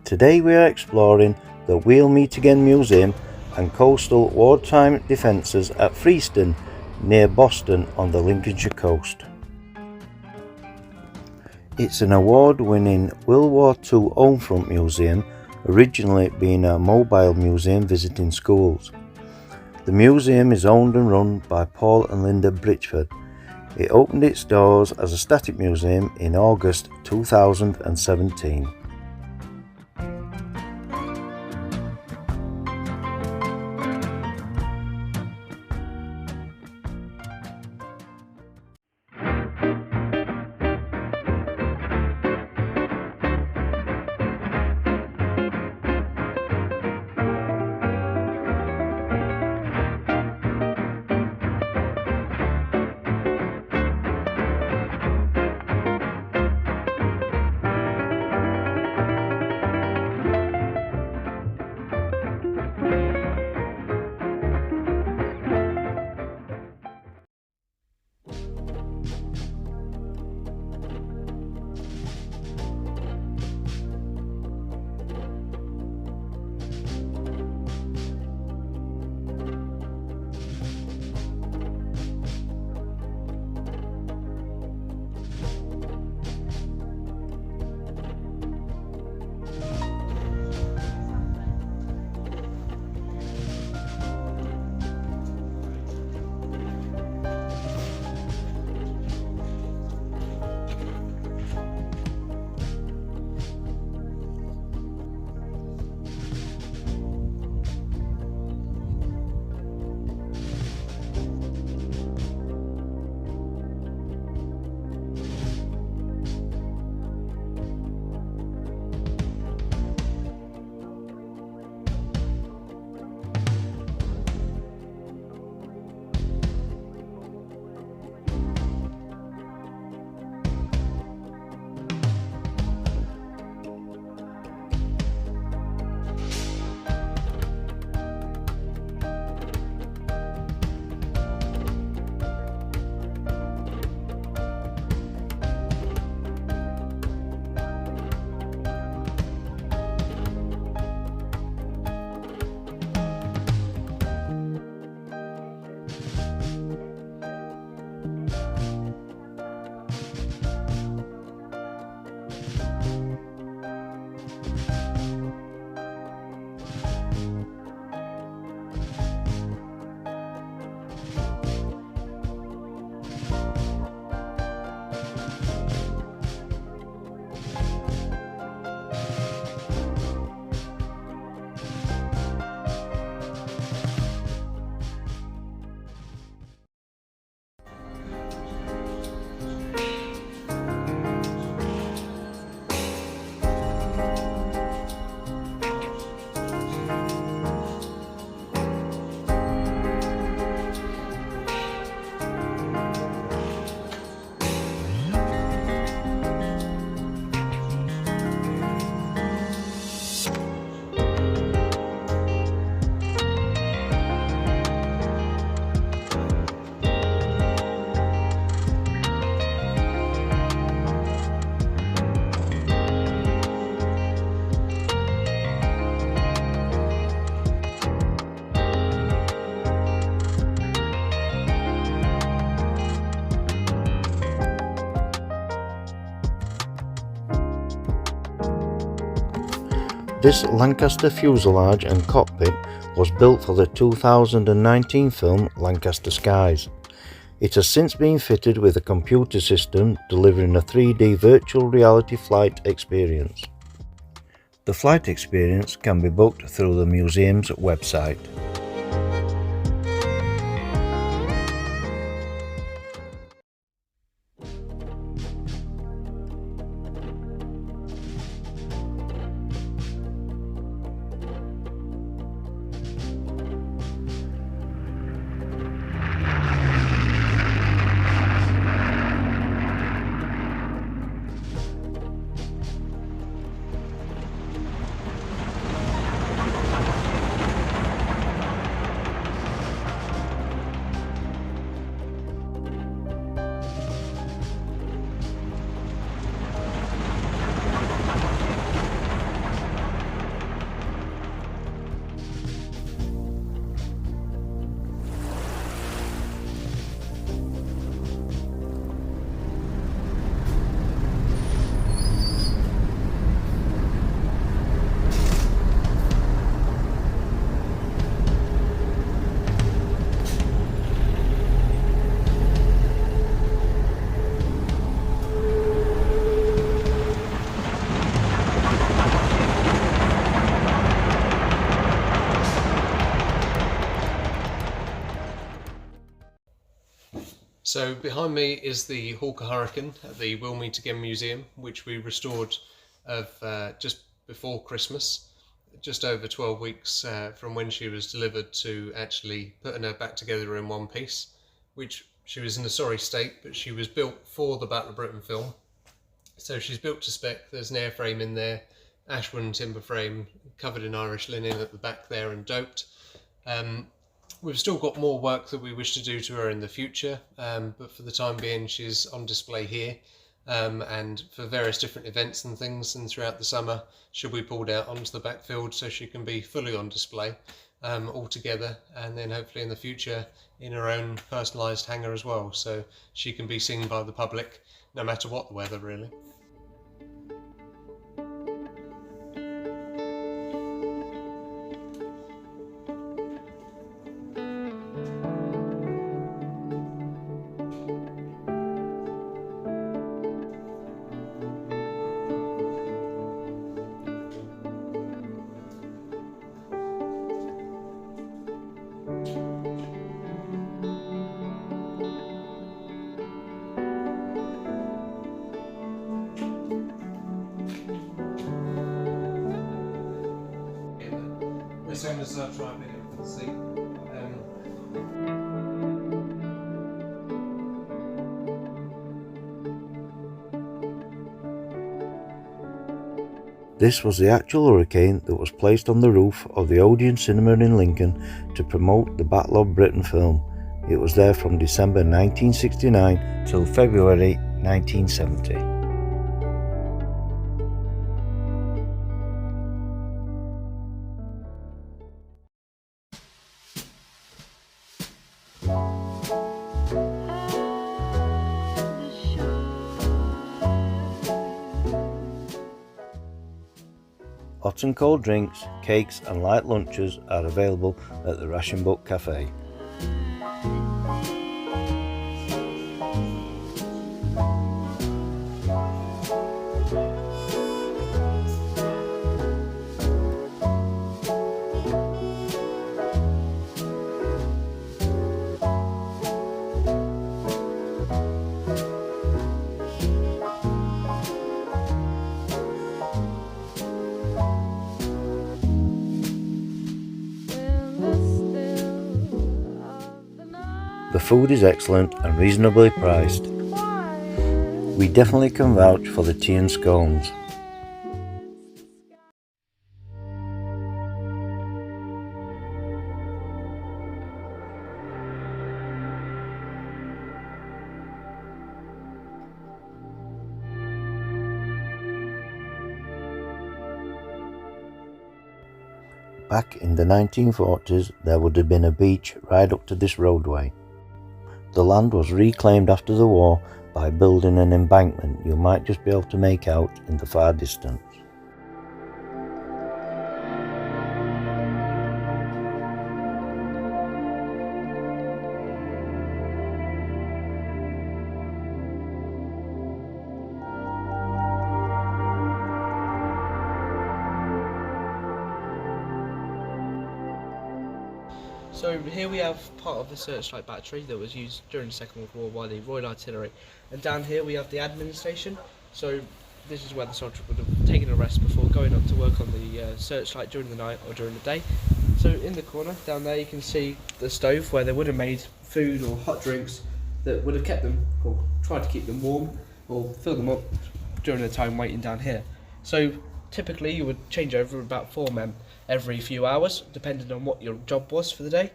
Today we are exploring the We'll Meet Again Museum and coastal wartime defences at Freeston, near Boston on the Lincolnshire coast. It's an award-winning World War II homefront museum, originally being a mobile museum visiting schools. The museum is owned and run by Paul and Linda Britchford. It opened its doors as a static museum in August 2017. This Lancaster fuselage and cockpit was built for the 2019 film Lancaster Skies. It has since been fitted with a computer system delivering a 3D virtual reality flight experience. The flight experience can be booked through the museum's website. So behind me is the Hawker Hurricane at the We'll Meet Again Museum, which we restored just before Christmas, just over 12 weeks from when she was delivered to actually putting her back together in one piece, which she was in a sorry state, but she was built for the Battle of Britain film. So she's built to spec. There's an airframe in there, Ashwin timber frame, covered in Irish linen at the back there and doped. We've still got more work that we wish to do to her in the future, but for the time being she's on display here, and for various different events and things, and throughout the summer she'll be pulled out onto the backfield so she can be fully on display all together, and then hopefully in the future in her own personalised hangar as well, so she can be seen by the public no matter what the weather really. As soon as I try and pick up the seat. This was the actual Hurricane that was placed on the roof of the Odeon Cinema in Lincoln to promote the Battle of Britain film. It was there from December 1969 till February 1970. Hot and cold drinks, cakes and light lunches are available at the Ration Book Cafe. The food is excellent and reasonably priced. We definitely can vouch for the tea and scones. Back in the 1940s, there would have been a beach right up to this roadway. The land was reclaimed after the war by building an embankment you might just be able to make out in the far distance. So here we have part of the searchlight battery that was used during the Second World War by the Royal Artillery, and down here we have the admin station. So this is where the soldier would have taken a rest before going on to work on the searchlight during the night or during the day. So in the corner down there you can see the stove where they would have made food or hot drinks that would have kept them, or tried to keep them warm or fill them up during the time waiting down here. So typically you would change over about 4 men every few hours, depending on what your job was for the day.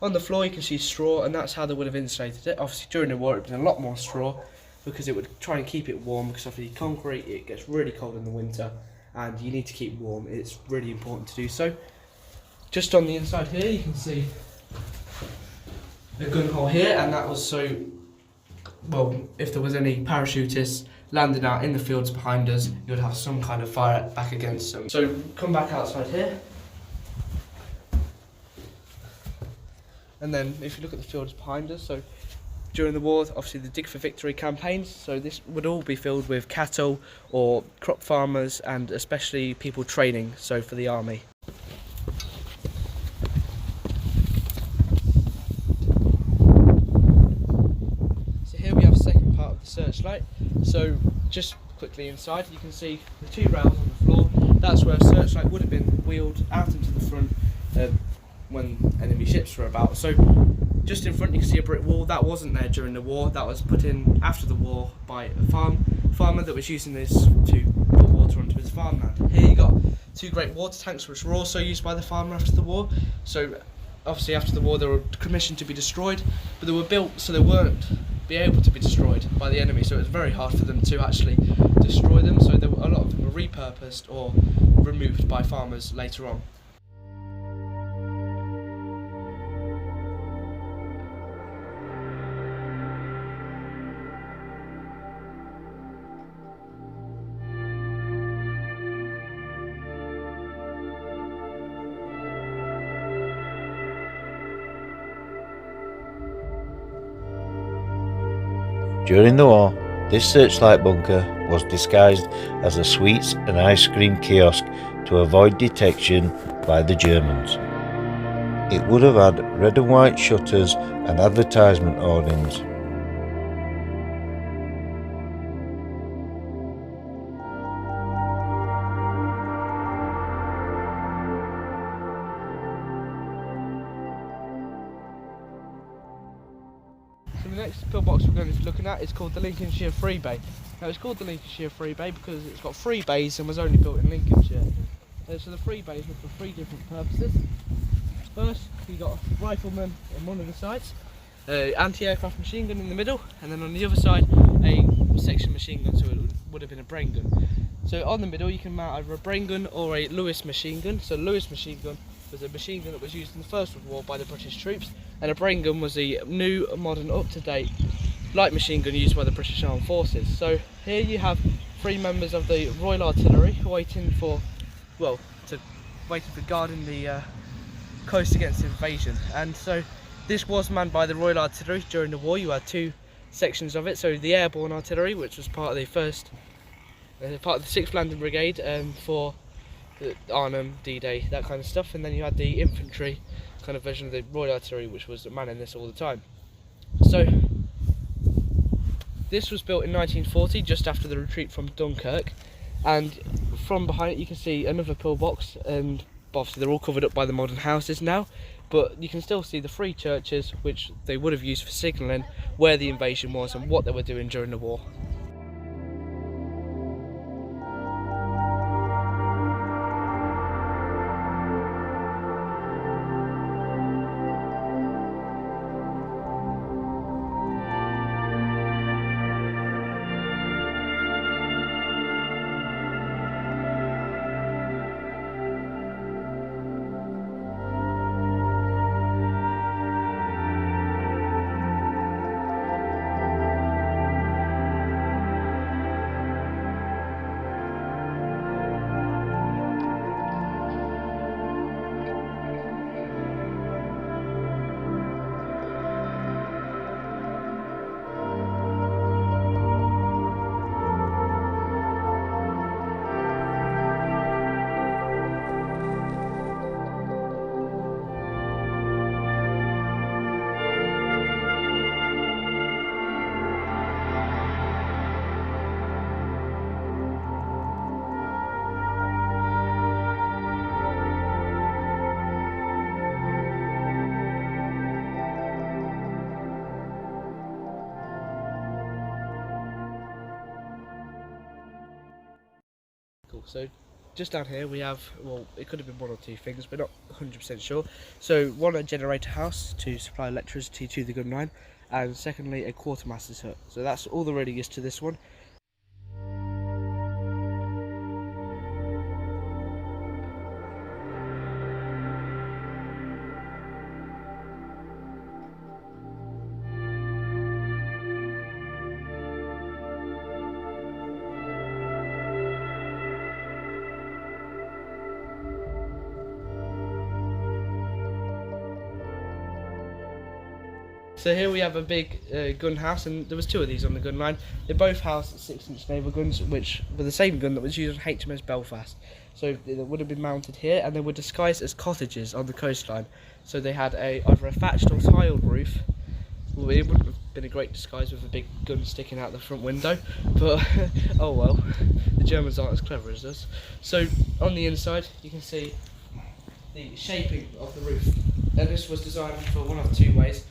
On the floor you can see straw, and that's how they would have insulated it. Obviously during the war it was a lot more straw because it would try and keep it warm, because obviously concrete, it gets really cold in the winter and you need to keep warm. It's really important to do so. Just on the inside here you can see a gun hole here, and that was so, well, if there was any parachutists landing out in the fields behind us, you would have some kind of fire back against them. So come back outside here, and then if you look at the fields behind us, so during the war, obviously the Dig for Victory campaigns, so this would all be filled with cattle or crop farmers, and especially people training, so for the army. searchlight. So just quickly inside, you can see the 2 rails on the floor. That's where a searchlight would have been wheeled out into the front when enemy ships were about. So just in front you can see a brick wall. That wasn't there during the war. That was put in after the war by a farmer that was using this to put water onto his farmland. Here you got 2 great water tanks which were also used by the farmer after the war. So obviously after the war they were commissioned to be destroyed, but they were built so they weren't be able to be destroyed by the enemy, so it was very hard for them to actually destroy them, so a lot of them were repurposed or removed by farmers later on. During the war, this searchlight bunker was disguised as a sweets and ice cream kiosk to avoid detection by the Germans. It would have had red and white shutters and advertisement hoardings. So the next pillbox we're going to be looking at is called the Lincolnshire Free Bay. Now it's called the Lincolnshire Free Bay because it's got 3 bays and was only built in Lincolnshire. So the 3 bays were for 3 different purposes. First, you got a rifleman on one of the sides, anti-aircraft machine gun in the middle, and then on the other side a section machine gun, so it would have been a brain gun. So on the middle you can mount either a brain gun or a Lewis machine gun. So Lewis machine gun was a machine gun that was used in the First World War by the British troops, and a brain gun was the new, modern, up-to-date light machine gun used by the British Armed Forces. So here you have 3 members of the Royal Artillery waiting for guarding the coast against invasion. And so this was manned by the Royal Artillery during the war. You had 2 sections of it. So the Airborne Artillery, which was part of the 6th Landing Brigade for the Arnhem, D-Day, that kind of stuff, and then you had the infantry kind of version of the Royal Artillery, which was manning this all the time. So this was built in 1940, just after the retreat from Dunkirk, and from behind it you can see another pillbox, and obviously they're all covered up by the modern houses now, but you can still see the 3 churches which they would have used for signalling where the invasion was and what they were doing during the war. So just down here we have, well, it could have been 1 or 2 things, but not 100% sure. So one, a generator house to supply electricity to the gun line, and secondly a quartermaster's hut. So that's all there really is to this one. So here we have a big gun house, and there was 2 of these on the gun line. They both housed 6-inch naval guns, which were the same gun that was used on HMS Belfast. So they would have been mounted here, and they were disguised as cottages on the coastline. So they had either a thatched or tiled roof, Well, it wouldn't have been a great disguise with a big gun sticking out the front window, but oh well, the Germans aren't as clever as us. So on the inside you can see the shaping of the roof, and this was designed for one of two ways.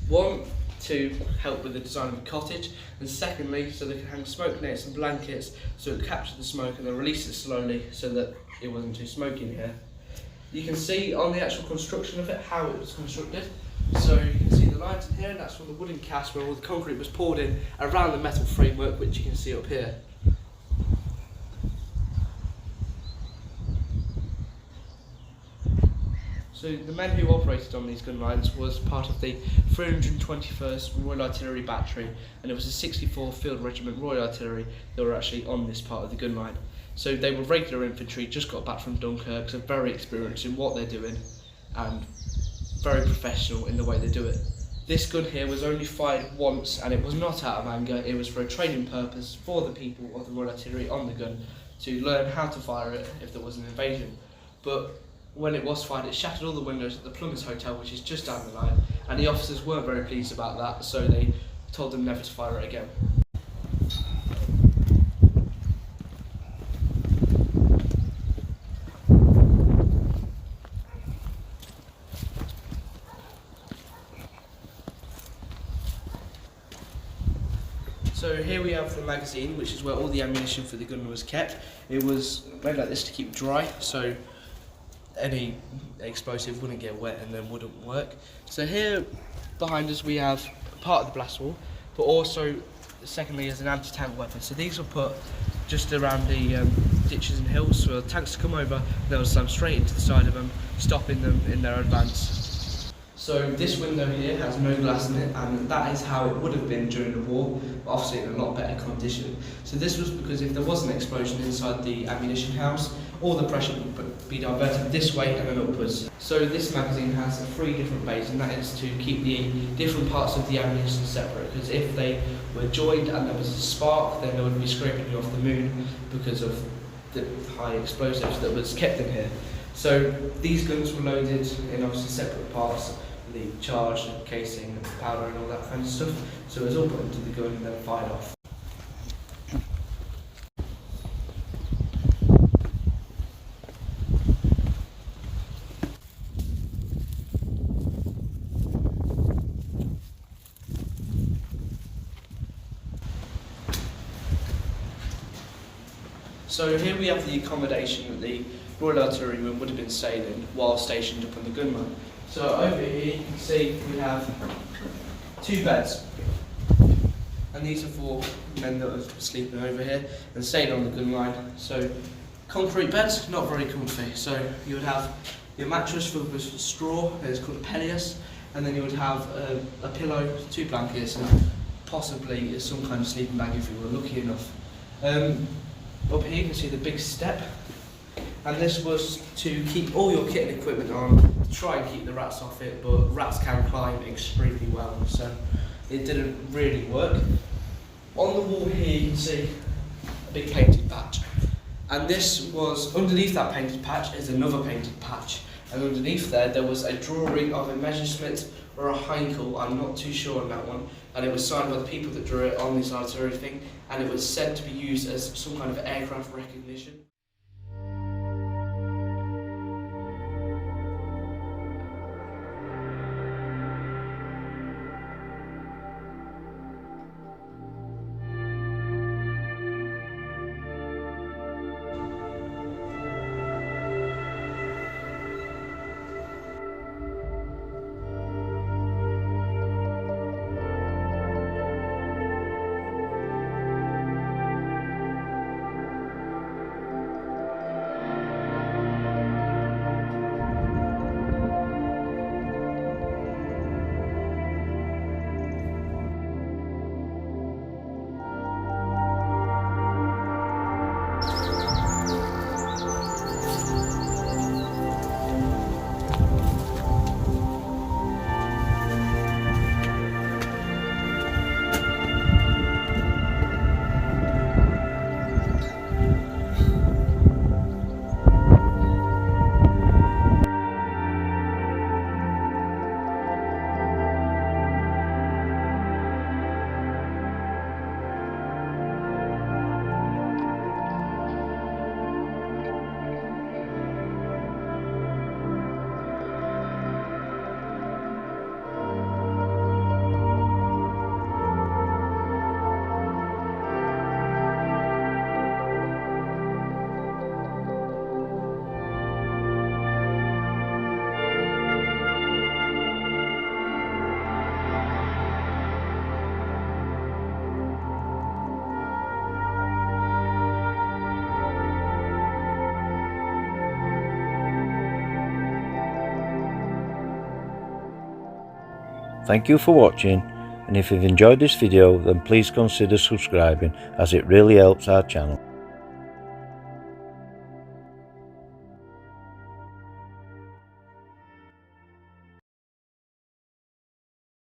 One, to help with the design of the cottage, and secondly, so they could hang smoke nets and blankets so it captured the smoke and then release it slowly so that it wasn't too smoky in here. You can see on the actual construction of it how it was constructed. So you can see the lines in here, and that's from the wooden cast where all the concrete was poured in around the metal framework, which you can see up here. So the men who operated on these gun lines was part of the 321st Royal Artillery Battery, and it was the 64th Field Regiment Royal Artillery that were actually on this part of the gun line. So they were regular infantry, just got back from Dunkirk, so very experienced in what they're doing and very professional in the way they do it. This gun here was only fired once, and it was not out of anger, it was for a training purpose for the people of the Royal Artillery on the gun to learn how to fire it if there was an invasion. But when it was fired, it shattered all the windows at the Plumbers Hotel, which is just down the line, and the officers weren't very pleased about that, so they told them never to fire it again. So here we have the magazine, which is where all the ammunition for the gun was kept. It was made like this to keep dry, so any explosive wouldn't get wet and then wouldn't work. So here behind us we have part of the blast wall, but also secondly as an anti-tank weapon. So these were put just around the ditches and hills for tanks to come over, they'll slam straight into the side of them, stopping them in their advance. So this window here has no glass in it, and that is how it would have been during the war, but obviously in a lot better condition. So this was because if there was an explosion inside the ammunition house, all the pressure would be diverted this way and then upwards. So this magazine has 3 different bays, and that is to keep the different parts of the ammunition separate, because if they were joined and there was a spark, then they would be scraping you off the moon because of the high explosives that was kept in here. So these guns were loaded in obviously separate parts, the charge, the casing, the powder and all that kind of stuff. So it was all put into the gun and then fired off. So here we have the accommodation that the Royal Artillerymen would have been staying in while stationed up on the gun line. So over here you can see we have 2 beds, and these are for men that are sleeping over here and staying on the gun line. So concrete beds, not very comfy. So you would have your mattress filled with straw, it's called a pellius, and then you would have a pillow, 2 blankets, and possibly some kind of sleeping bag if you were lucky enough. Up here you can see the big step, and this was to keep all your kit and equipment on, to try and keep the rats off it, but rats can climb extremely well, so it didn't really work. On the wall here you can see a big painted patch, and this was, underneath that painted patch is another painted patch, and underneath there was a drawing of a Messerschmitt or a Heinkel, I'm not too sure on that one, and it was signed by the people that drew it on this artillery thing, and it was said to be used as some kind of aircraft recognition. Thank you for watching, and if you've enjoyed this video then please consider subscribing, as it really helps our channel.